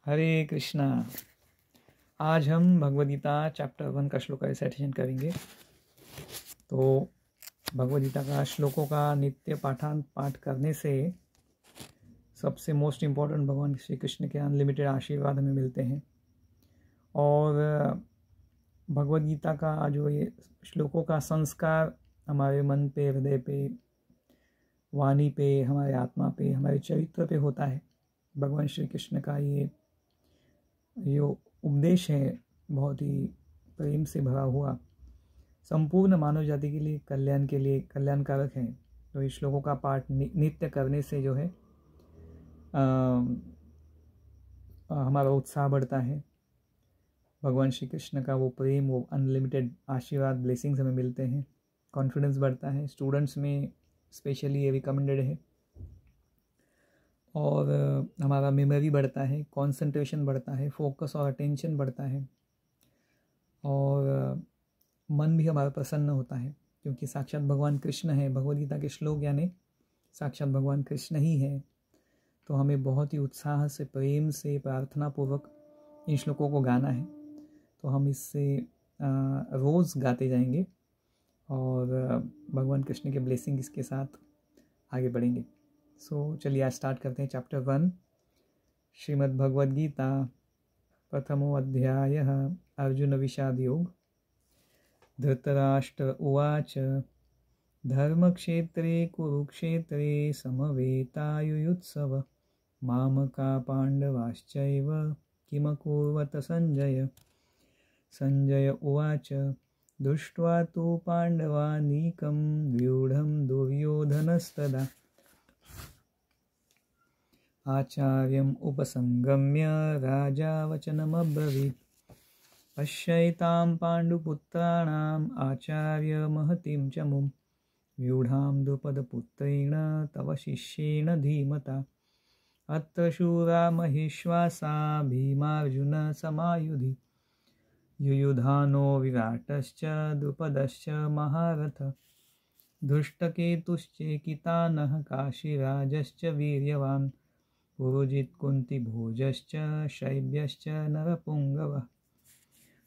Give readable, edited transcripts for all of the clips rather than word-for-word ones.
हरे कृष्णा। आज हम भगवद गीता चैप्टर 1 का श्लोक का रिसाइटेशन करेंगे। तो भगवद गीता का श्लोकों का नित्य पाठ करने से सबसे मोस्ट इम्पॉर्टेंट भगवान श्री कृष्ण के अनलिमिटेड आशीर्वाद हमें मिलते हैं। और भगवद गीता का जो ये श्लोकों का संस्कार हमारे मन पे, हृदय पे, वाणी पे, हमारे आत्मा पे, हमारे चरित्र पे होता है। भगवान श्री कृष्ण का ये उपदेश है बहुत ही प्रेम से भरा हुआ, संपूर्ण मानव जाति के लिए कल्याणकारक है। तो इस श्लोकों का पाठ नित्य करने से जो है हमारा उत्साह बढ़ता है। भगवान श्री कृष्ण का वो प्रेम, वो अनलिमिटेड आशीर्वाद, ब्लेसिंग्स हमें मिलते हैं। कॉन्फिडेंस बढ़ता है, स्टूडेंट्स में स्पेशली ये रिकमेंडेड है। और हमारा मेमोरी बढ़ता है, कंसंट्रेशन बढ़ता है, फोकस और अटेंशन बढ़ता है, और मन भी हमारा प्रसन्न होता है, क्योंकि साक्षात भगवान कृष्ण है। भगवद गीता के श्लोक यानी साक्षात भगवान कृष्ण ही है। तो हमें बहुत ही उत्साह से, प्रेम से, प्रार्थना पूर्वक इन श्लोकों को गाना है। तो हम इससे रोज़ गाते जाएंगे और भगवान कृष्ण के ब्लेसिंग इसके साथ आगे बढ़ेंगे। चलिए आज स्टार्ट करते हैं चैप्टर 1 श्रीमद् भगवद गीता। प्रथमो अध्यायः अर्जुन विषाद योग। धृतराष्ट्र उवाच धर्मक्षेत्रे कुरुक्षेत्रे समवेतायुयुत्सव मामका पाण्डवाश्चैव किमकुर्वत संजय। संजय उवाच दृष्ट्वा तु पाण्डवानीकं व्यूढं दुर्योधनस्तदा आचार्यम् उपसंगम्य राजा वचनमब्रवीत् पश्यैतां पाण्डुपुत्राणाम् आचार्य महतीं च मुं व्यूढां द्रुपदपुत्रेण तव शिष्येण धीमता अत्र शूरा महेश्वासा भीमार्जुन समायुधि युयुधानो विराटश्च द्रुपदश्च महारथ धृष्टकेतुश्चेकितानः काशीराजश्च वीर्यवान् पुरुजित् कुन्तिभोजश्च शैब्यश्च नरपुङ्गवः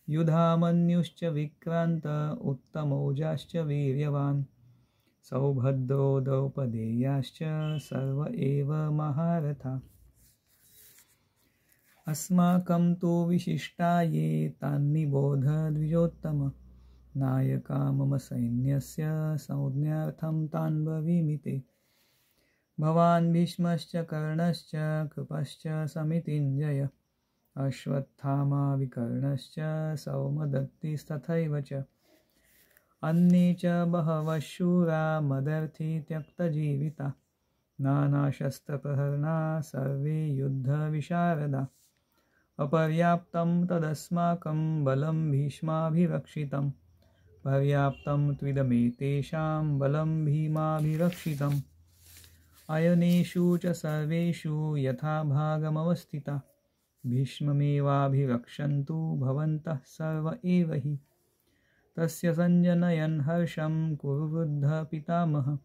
युधामन्युश्च विक्रान्त उत्तमौजाश्च वीर्यवान् सौभद्रो द्रौपदेयाश्च सर्व एव महारथा। अस्माकं तु विशिष्टा ये तान्निबोध द्विजोत्तम नायका मम सैन्यस्य संज्ञार्थं तान् ब्रवीमि ते। भवान् भीष्मश्च कर्णश्च कृपश्च समितिञ्जय अश्वत्थामा विकर्णश्च सौमदत्तिस्तथैव च अन्ये च बहवः शूरा मदर्थी त्यक्तजीविता नानाशस्त्रप्रहरणा सर्वे युद्धविशारदा अपर्याप्तं तदस्माकं बलं भीष्माभिरक्षितं पर्याप्तं त्विदमेतेषां बलं भीमाभिरक्षितम् अयनेषु च सर्वेषु यथा भागमवस्थिता भीष्ममेवाभिरक्षन्तु भवन्तः सर्व एव हि। तस्य सञ्जनयन् हर्षं कुरुवृद्धः पितामहः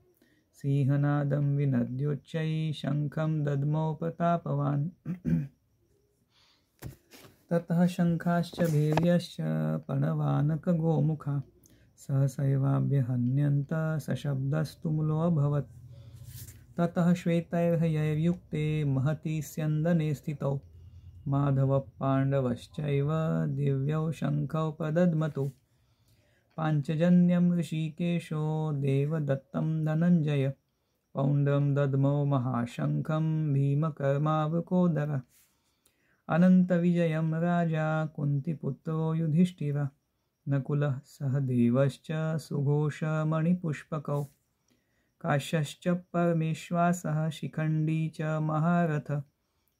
सिंहनादं विनद्योच्चैः शङ्खं दद्मौ प्रतापवान् ततः शङ्खाश्च भैर्यश्च प्रणवानकगोमुखा सहसैवाभ्यहन्यन्त सशब्दस्तु मुलोऽभवत्। ततः श्वेतैर्हयैर्युक्ते महती स्यन्दने स्थितौ माधवः पाण्डवश्चैव दिव्यौ शङ्खौ प्रदद्मतु पाञ्चजन्यं ऋषिकेशो देवदत्तं धनञ्जय पौण्ड्रं दद्मौ महाशङ्खं भीमकर्मावृकोदरः अनन्तविजयं राजा कुन्तिपुत्रो युधिष्ठिरः नकुलः सहदेवश्च सुघोषमणिपुष्पकौ काश्यश्च परमेश्वासः शिखण्डी च महारथ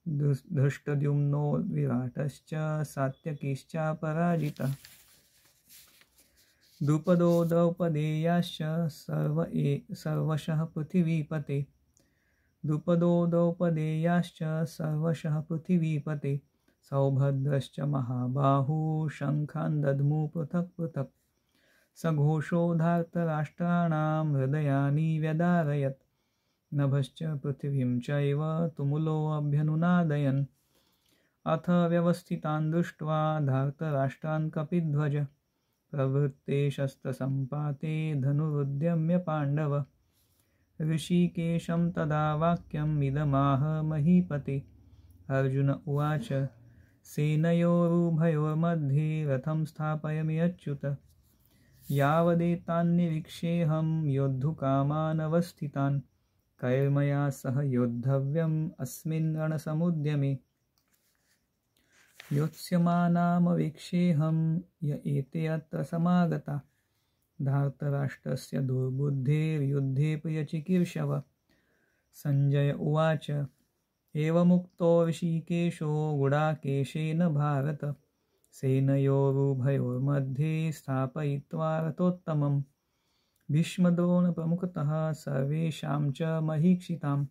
धृष्टद्युम्नो विराटश्च सात्यकीश्च पराजितः द्रुपदो द्रौपदेयाश्च सर्वशः पृथिवीपते द्रुपदो द्रौपदेयाश्च सर्वशः पृथिवीपते सौभद्रश्च महाबाहुः शङ्खान् दद्मु पृथक् पृथक् सघोषो धार्तराष्ट्राणां हृदयानि व्यदारयत् नभश्च पृथिवीं चैव तुमुलोऽभ्यनुनादयन् अथ व्यवस्थितान् दृष्ट्वा धार्तराष्ट्रान् कपिध्वज प्रवृत्ते शस्त्रसम्पाते धनुरुद्यम्य पाण्डव। ऋषिकेशं तदा वाक्यम् इदमाह महीपते। अर्जुन उवाच सेनयोरुभयोर्मध्ये रथं स्थापयामि अच्युत। यावदेतान्निरीक्षेऽहं योद्धुकामानवस्थितान् कैर्मया सह योद्धव्यम् अस्मिन् रणसमुद्यमे। योत्स्यमानामवीक्षेऽहं य एते अत्र समागता धार्तराष्ट्रस्य दुर्बुद्धेर्युद्धे प्रियचिकीर्षव। संजय उवाच एवमुक्तो ऋषिकेशो गुडाकेशेन भारत सेनयोरुभयोर्मध्ये स्थापयित्वा रथोत्तमम्। भीष्मद्रोणप्रमुखतः सर्वेषां च महीक्षिताम्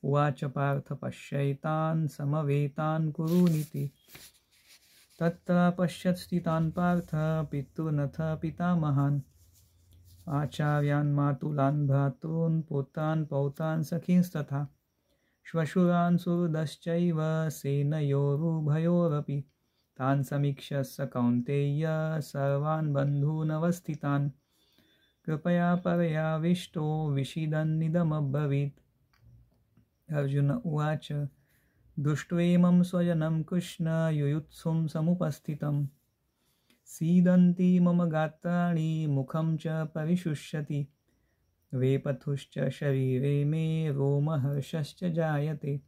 उवाच पार्थ पश्यैतान् समवेतान् कुरूनिति। तत्र पश्यत् स्थितान् पार्थ पितॄनथ पितामहान् आचार्यान् मातुलान् भ्रातॄन् पुत्रान् पौत्रान् सखींस्तथा श्वशुरान् सुहृदश्चैव सेनयोरुभयोरपि। तान् समीक्ष्य स कौन्तेय सर्वान् बन्धूनवस्थितान् कृपया पर्याविष्टो विषीदन्निदमब्रवीत्। अर्जुन उवाच दृष्ट्वेमं स्वजनं कृष्ण युयुत्सुं समुपस्थितं सीदन्ति मम गात्राणि मुखं च परिशुष्यति वेपथुश्च शरीरे मे रोमहर्षश्च जायते।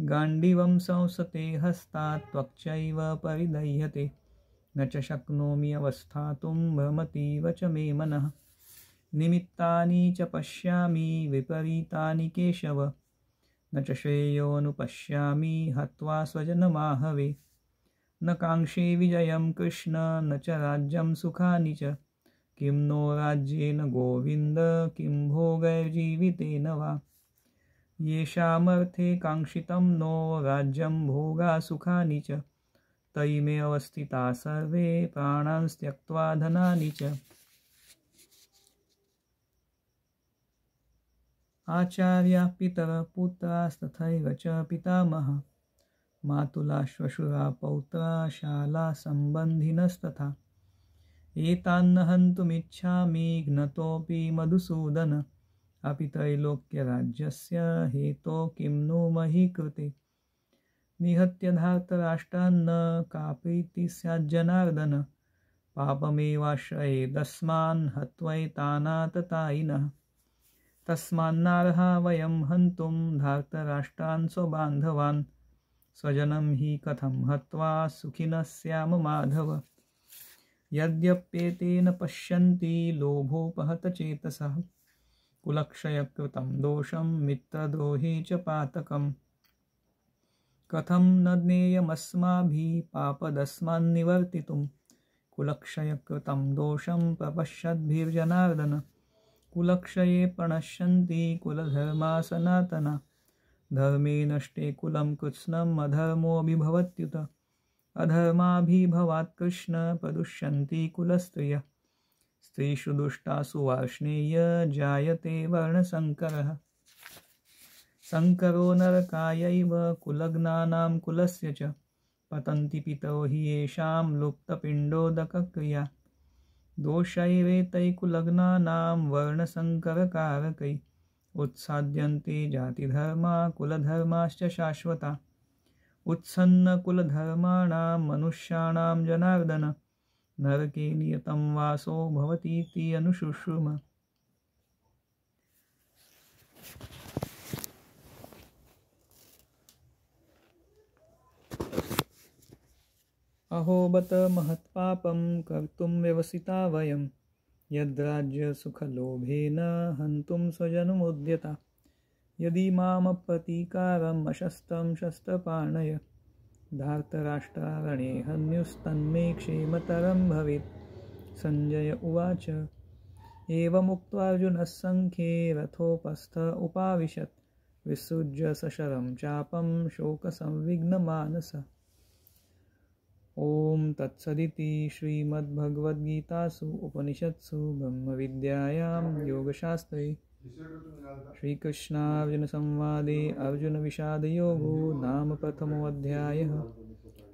गाण्डीवं संसते हस्तात् त्वक्चैव परिदह्यते न च शक्नोमि अवस्थातुं भ्रमतीव च मे मनः। निमित्तानि च पश्यामि विपरीतानि केशव न च श्रेयोऽनुपश्यामि हत्वा स्वजनमाहवे। न काङ्क्षे विजयं कृष्ण न च राज्यं सुखानि च किं नो राज्येन गोविन्द किं भोगैर्जीवितेन वा। येषामर्थे काङ्क्षितं नो राज्यं भोगा सुखानि च तयि मे अवस्थिता सर्वे प्राणान् त्यक्त्वा धनानि च। आचार्याः पितरः पुत्रास्तथैव च पितामहः मातुला श्वशुरा पौत्रा शाला सम्बन्धिनस्तथा। एतान्न हन्तुमिच्छामि घ्नतोऽपि मधुसूदन अपि त्रैलोक्यराज्यस्य हेतो किं नु मही कृते। निहत्य धार्तराष्ट्रान्न का प्रीतिः स्याज्जनार्दन पापमेवाश्रयेदस्मान् हत्वैतानाततायिनः। तस्मान्नार्हा वयं हन्तुं धार्तराष्ट्रान् स्वबान्धवान् स्वजनं हि कथं हत्वा सुखिनः स्याम माधव। यद्यप्येतेन पश्यन्ति लोभोपहतचेतसः कुलक्षयकृतं दोषं मित्रद्रोहे च पातकम्। कथं न ज्ञेयमस्माभिः पापदस्मान्निवर्तितुं कुलक्षयकृतं दोषं प्रपश्यद्भिर्जनार्दन। कुलक्षये प्रणश्यन्ति कुलधर्मा सनातना धर्मे नष्टे कुलं कृत्स्नम् अधर्मोऽभिभवत्युत। अधर्माभिभवात् कृष्ण प्रदुष्यन्ति कुलस्त्रियः स्त्रीषु दुष्टासु वार्ष्णेय जायते वर्णसङ्करः। सङ्करो नरकायैव कुलग्नानां कुलस्य च पतन्ति पितरो हि येषां लुप्तपिण्डोदकक्रिया। दोषैरेतैकुलग्नानां वर्णसङ्करकारकै उत्साद्यन्ते जातिधर्मा कुलधर्माश्च शाश्वता। उत्सन्नकुलधर्माणां मनुष्याणां जनार्दन नरके नियतं वासो भवतीति अनुशुश्रुम। अहो बत महत्पापं कर्तुं व्यवसिता वयं यद्राज्यसुखलोभेन हन्तुं स्वजनमुद्यता। यदि मामप्रतीकारम् अशस्त्रं शस्त्रपाणय धार्तराष्ट्रारणे हन्युस्तन्मे क्षेमतरं भवेत्। संजय उवाच एवमुक्त्वा अर्जुनः सङ्ख्ये रथोपस्थ उपाविशत् विसृज्य सशरं चापं शोकसंविघ्नमानसः। ॐ तत्सदिति श्रीमद्भगवद्गीतासु उपनिषत्सु ब्रह्मविद्यायां योगशास्त्रे श्रीकृष्णार्जुनसंवादे अर्जुनविषादयोगो नाम प्रथमोऽध्यायः।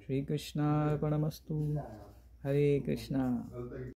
श्रीकृष्णार्पणमस्तु। हरे कृष्णा।